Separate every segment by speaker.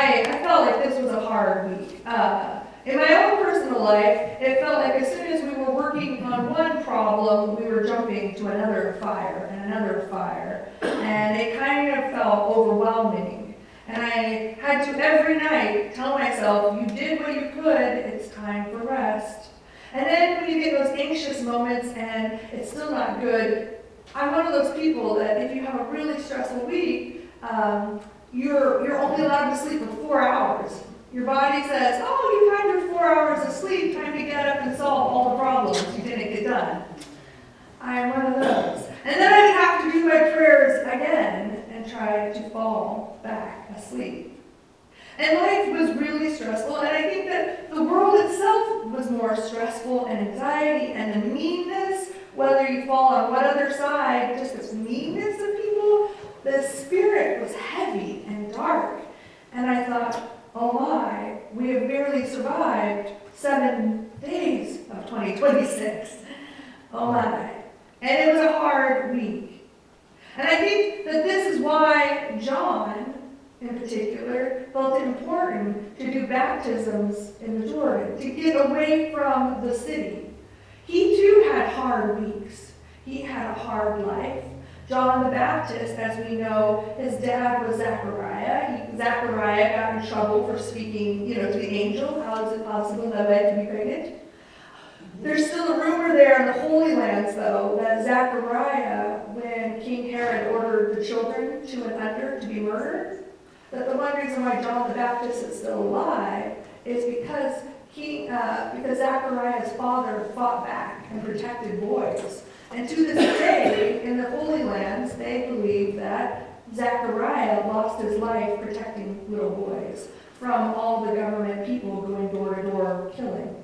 Speaker 1: I felt like this was a hard week. In my own personal life, it felt like as soon as we were working on one problem, we were jumping to another fire and another fire. And it kind of felt overwhelming. And I had to every night tell myself, you did what you could, it's time for rest. And then when you get those anxious moments and it's still not good, I'm one of those people that if you have a really stressful week, you're only allowed to sleep for 4 hours. Your body says, oh, you've had your 4 hours of sleep, time to get up and solve all the problems you didn't get done. I am one of those. And then I have to do my prayers again and try to fall back asleep. And life was really stressful, and I think that the world itself was more stressful, and anxiety and the meanness, whether you fall on what other side, just this meanness of people, the spirit was heavy and dark. And I thought, oh my, we have barely survived 7 days of 2026. Oh my. And it was a hard week. And I think that this is why John, in particular, felt it important to do baptisms in the Jordan, to get away from the city. He too had hard weeks. He had a hard life. John the Baptist, as we know, his dad was Zechariah. Zechariah got in trouble for speaking, to the angel. How is it possible that I can be pregnant? There's still a rumor there in the Holy Lands, though, that Zechariah, when King Herod ordered the children 2 and under to be murdered, that the one reason why John the Baptist is still alive is because Zechariah's father fought back and protected boys. And to this day, in the Holy Lands, they believe that Zechariah lost his life protecting little boys from all the government people going door to door killing.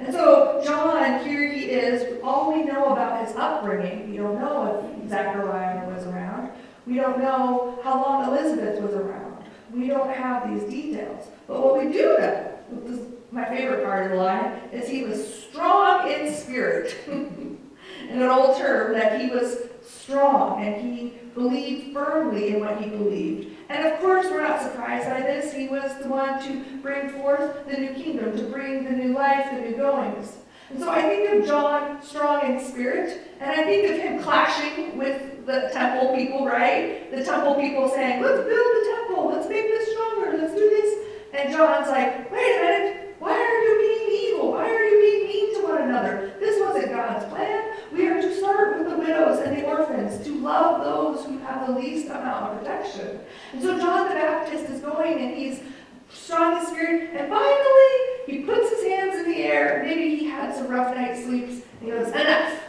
Speaker 1: And so John, here he is. All we know about his upbringing, we don't know if Zechariah was around. We don't know how long Elizabeth was around. We don't have these details. But what we do know, which is my favorite part of the line, is he was strong in spirit. In an old term, that he was strong and he believed firmly in what he believed. And of course, we're not surprised by this. He was the one to bring forth the new kingdom, to bring the new life, the new goings. And so I think of John strong in spirit, and I think of him clashing with the temple people, right? The temple people saying, let's build the temple, let's make this stronger, let's do this. And John's like, wait a minute, why are you being evil? Why are you being mean to one another? This wasn't God's plan. We are to start with the widows and the orphans, to love those who have the least amount of protection. And so John the Baptist is going and he's strong in spirit, and finally he puts his hands in the air. Maybe he had some rough night sleeps, and he goes, enough!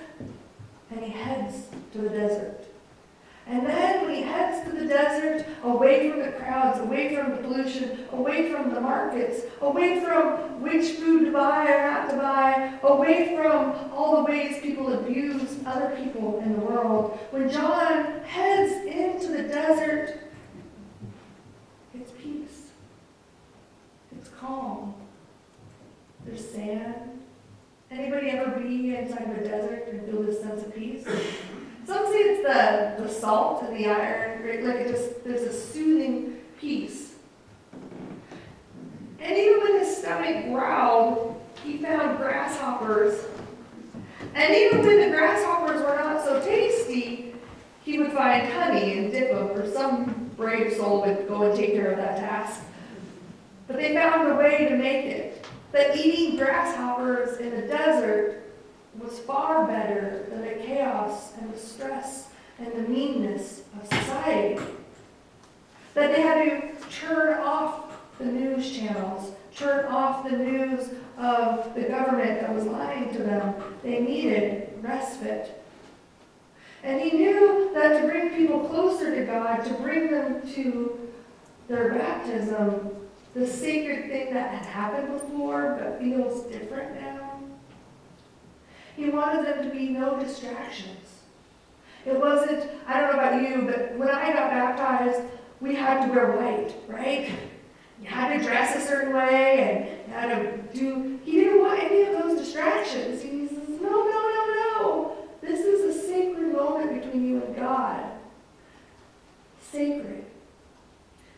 Speaker 1: And he heads to the desert. And then when he heads to the desert, away from the crowds, away from the pollution, away from the markets, away from which food to buy or not to buy, away from all the ways people abuse other people in the world, when John heads into the desert, it's peace. It's calm. There's sand. Anybody ever be inside of a desert and feel this sense of peace? Some say it's the salt and the iron, there's a soothing peace. And even when his stomach growled, he found grasshoppers. And even when the grasshoppers were not so tasty, he would find honey and dip them, or some brave soul would go and take care of that task. But they found a way to make it. That eating grasshoppers in the desert was far better than the chaos and the stress and the meanness of society. That they had to turn off the news channels, turn off the news of the government that was lying to them. They needed respite. And he knew that to bring people closer to God, to bring them to their baptism, the sacred thing that had happened before but feels different now, he wanted them to be no distractions. It wasn't, I don't know about you, but when I got baptized, we had to wear white, right? You had to dress a certain way, and you had to do, he didn't want any of those distractions. He says, no. This is a sacred moment between you and God. Sacred.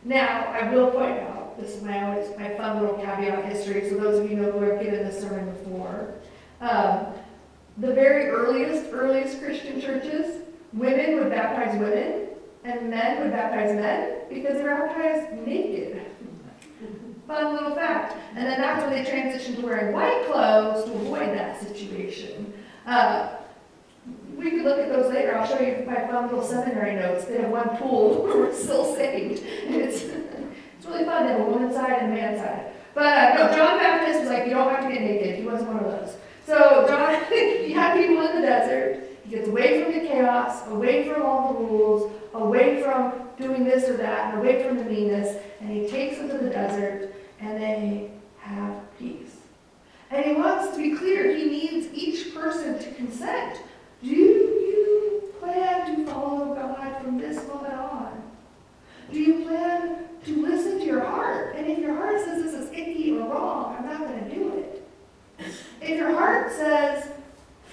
Speaker 1: Now, I will point out, this is my fun little caveat history, so those of you know who have given this sermon before. The very earliest Christian churches, women would baptize women, and men would baptize men, because they were baptized naked. Fun little fact. And then that's when they transitioned to wearing white clothes to avoid that situation. We could look at those later. I'll show you my fun little seminary notes. They have one pool where we're still saved. And it's really fun. They have a woman's side and a man's side. But no, John the Baptist was like, you don't have to get naked. He wasn't one of those. So John, he had people in the desert. He gets away from the chaos, away from all the rules, away from doing this or that, and away from the meanness. And he takes them to the desert, and they have peace. And he wants to be clear. He needs each person to consent. Do you plan to follow God from this moment on? Do you plan to listen to your heart? And if your heart says this is icky or wrong, I'm not going to do it. If your heart says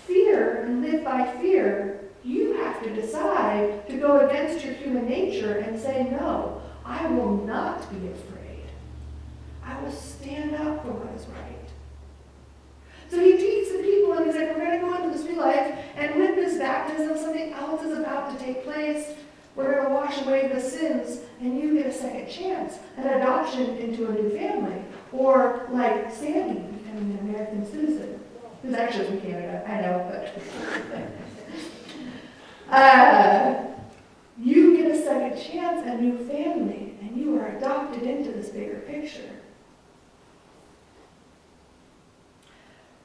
Speaker 1: fear and live by fear, you have to decide to go against your human nature and say, no, I will not be afraid. I will stand up for what is right. So he teaches the people, and he's like, we're going to go into this new life, and with this baptism, something else is about to take place. We're going to wash away the sins, and you get a second chance, an adoption into a new family. Or like Sandy becoming an American citizen, who's actually from Canada, I know, but you get a second chance, a new family, and you are adopted into this bigger picture.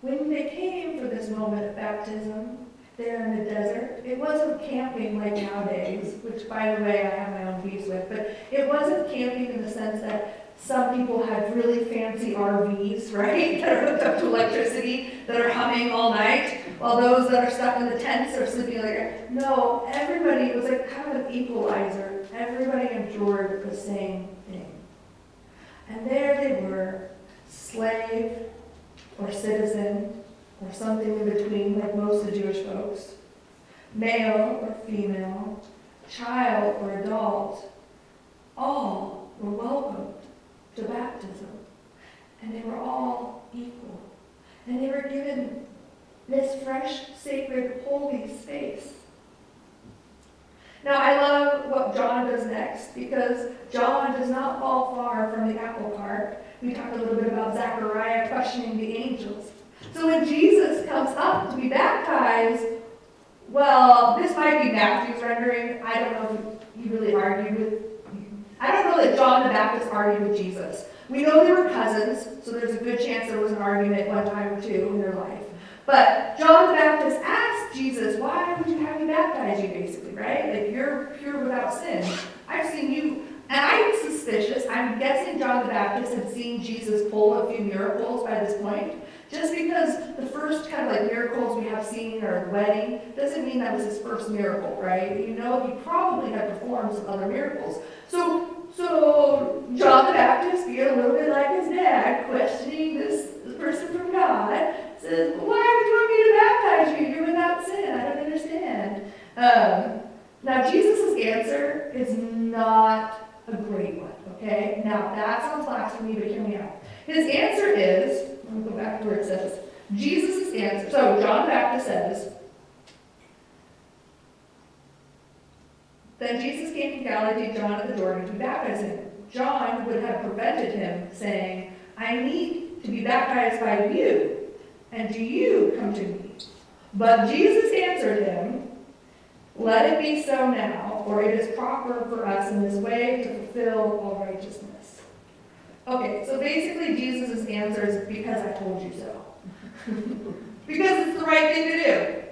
Speaker 1: When they came for this moment of baptism, there in the desert, it wasn't camping like nowadays, which, by the way, I have my own beefs with, but it wasn't camping in the sense that some people have really fancy RVs, right, that are hooked up to electricity, that are humming all night, while those that are stuck in the tents are sleeping like, no, everybody, it was like kind of an equalizer. Everybody endured the same thing. And there they were, slave or citizen, or something in between, like most of the Jewish folks, male or female, child or adult, all were welcomed to baptism. And they were all equal. And they were given this fresh, sacred, holy space. Now, I love what John does next, because John does not fall far from the apple cart. We talked a little bit about Zechariah questioning the angels. So when Jesus comes up to be baptized, well, this might be Matthew's rendering. I don't know if he really argued with, I don't know that John the Baptist argued with Jesus. We know they were cousins, so there's a good chance there was an argument one time or two in their life. But John the Baptist asked Jesus, why would you have me baptize you, basically, right? Like, you're pure without sin. I've seen you, and I'm suspicious, I'm guessing John the Baptist had seen Jesus pull a few miracles by this point. Just because the first kind of like miracles we have seen are the wedding, doesn't mean that was his first miracle, right? You know, he probably had performed some other miracles. So John the Baptist, being a little bit like his dad, questioning this person from God, says, why would you want me to baptize you? You're without sin. I don't understand. Now, Jesus' answer is not a great one, okay? Now, that sounds blasphemy, but hear me out. His answer is, let me go back to where it says, Jesus' answer. So, John the Baptist says, then Jesus came from Galilee to John at the Jordan to baptize him. John would have prevented him, saying, I need to be baptized by you, and do you come to me? But Jesus answered him, let it be so now, for it is proper for us in this way to fulfill all righteousness. Okay, so basically Jesus' answer is because I told you so. Because it's the right thing to do.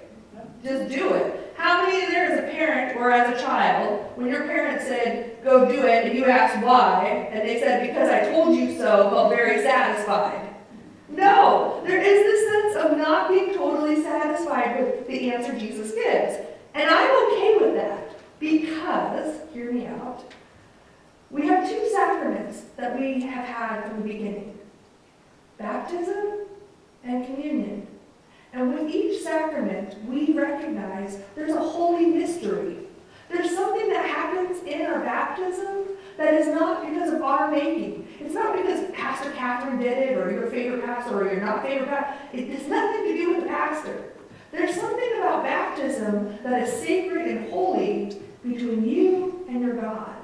Speaker 1: Just do it. How many of there as a parent or as a child, when your parents said, go do it, and you asked why, and they said, because I told you so, felt very satisfied? No, there is this sense of not being totally satisfied with the answer Jesus gives. And I'm okay with that, because, hear me out, we have two sacraments that we have had from the beginning. Baptism and communion. And with each sacrament, we recognize there's a holy mystery. There's something that happens in our baptism that is not because of our making. It's not because Pastor Catherine did it, or your favorite pastor, or your not favorite pastor. It has nothing to do with the pastor. There's something about baptism that is sacred and holy between you and your God.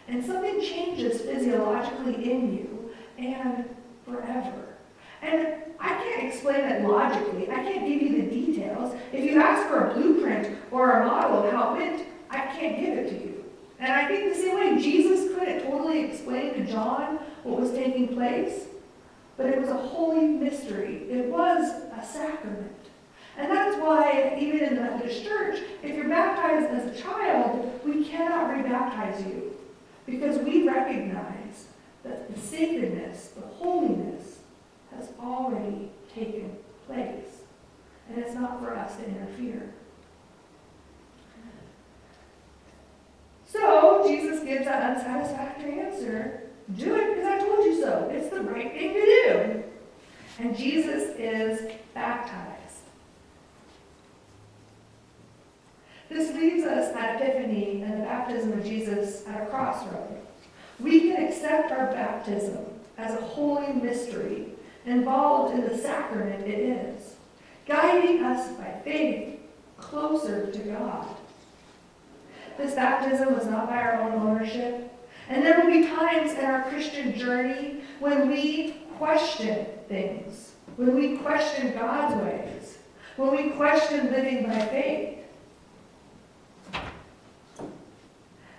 Speaker 1: And something changes physiologically in you and forever. And I can't explain it logically. I can't give you the details. If you ask for a blueprint or a model of how it went, I can't give it to you. And I think the same way Jesus couldn't totally explain to John what was taking place, but it was a holy mystery. It was a sacrament. And that's why, even in the Methodist Church, if you're baptized as a child, we cannot rebaptize you, because we recognize that the sacredness, the holiness, has already taken place. And it's not for us to interfere. So, Jesus gives that unsatisfactory answer. Do it because I told you so. It's the right thing to do. And Jesus is baptized. This leaves us at Epiphany and the baptism of Jesus at a crossroad. We can accept our baptism as a holy mystery involved in the sacrament it is, guiding us by faith closer to God. This baptism was not by our own ownership, and there will be times in our Christian journey when we question things, when we question God's ways, when we question living by faith.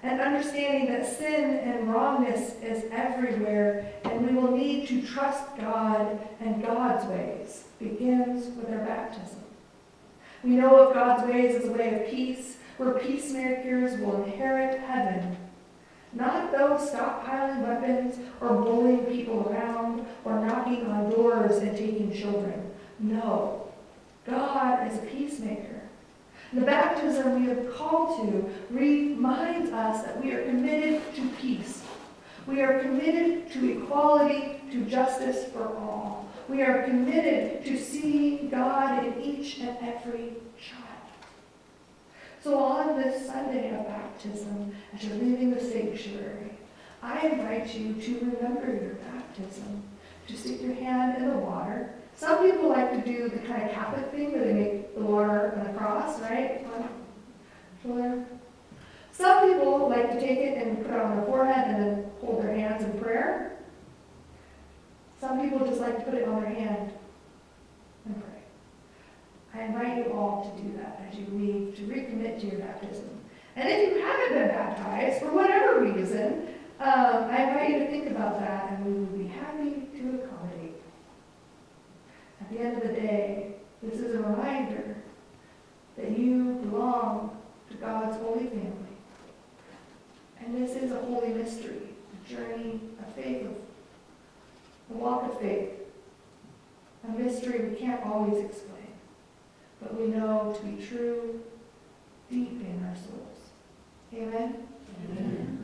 Speaker 1: And understanding that sin and wrongness is everywhere, and we will need to trust God and God's ways, begins with our baptism. We know of God's ways as a way of peace, where peacemakers will inherit heaven. Not those stockpiling weapons or bullying people around or knocking on doors and taking children. No, God is a peacemaker. The baptism we are called to reminds us that we are committed to peace. We are committed to equality, to justice for all. We are committed to seeing God in each and every child. So on this Sunday of baptism, as you're leaving the sanctuary, I invite you to remember your baptism, to stick your hand in the water. Some people like to do the kind of Catholic thing where they make the water on a cross, right? Shoulder. Some people like to take it and put it on their forehead and then hold their hands in prayer. Some people just like to put it on their hand and pray. I invite you all to do that as you leave, to recommit to your baptism. And if you haven't been baptized, for whatever reason, I invite you to think about that, and we will be happy to accommodate. At the end of the day, this is a reminder that you belong to God's holy family. And this is a holy mystery, a journey of faith, a walk of faith, a mystery we can't always explain, but we know to be true deep in our souls. Amen? Amen.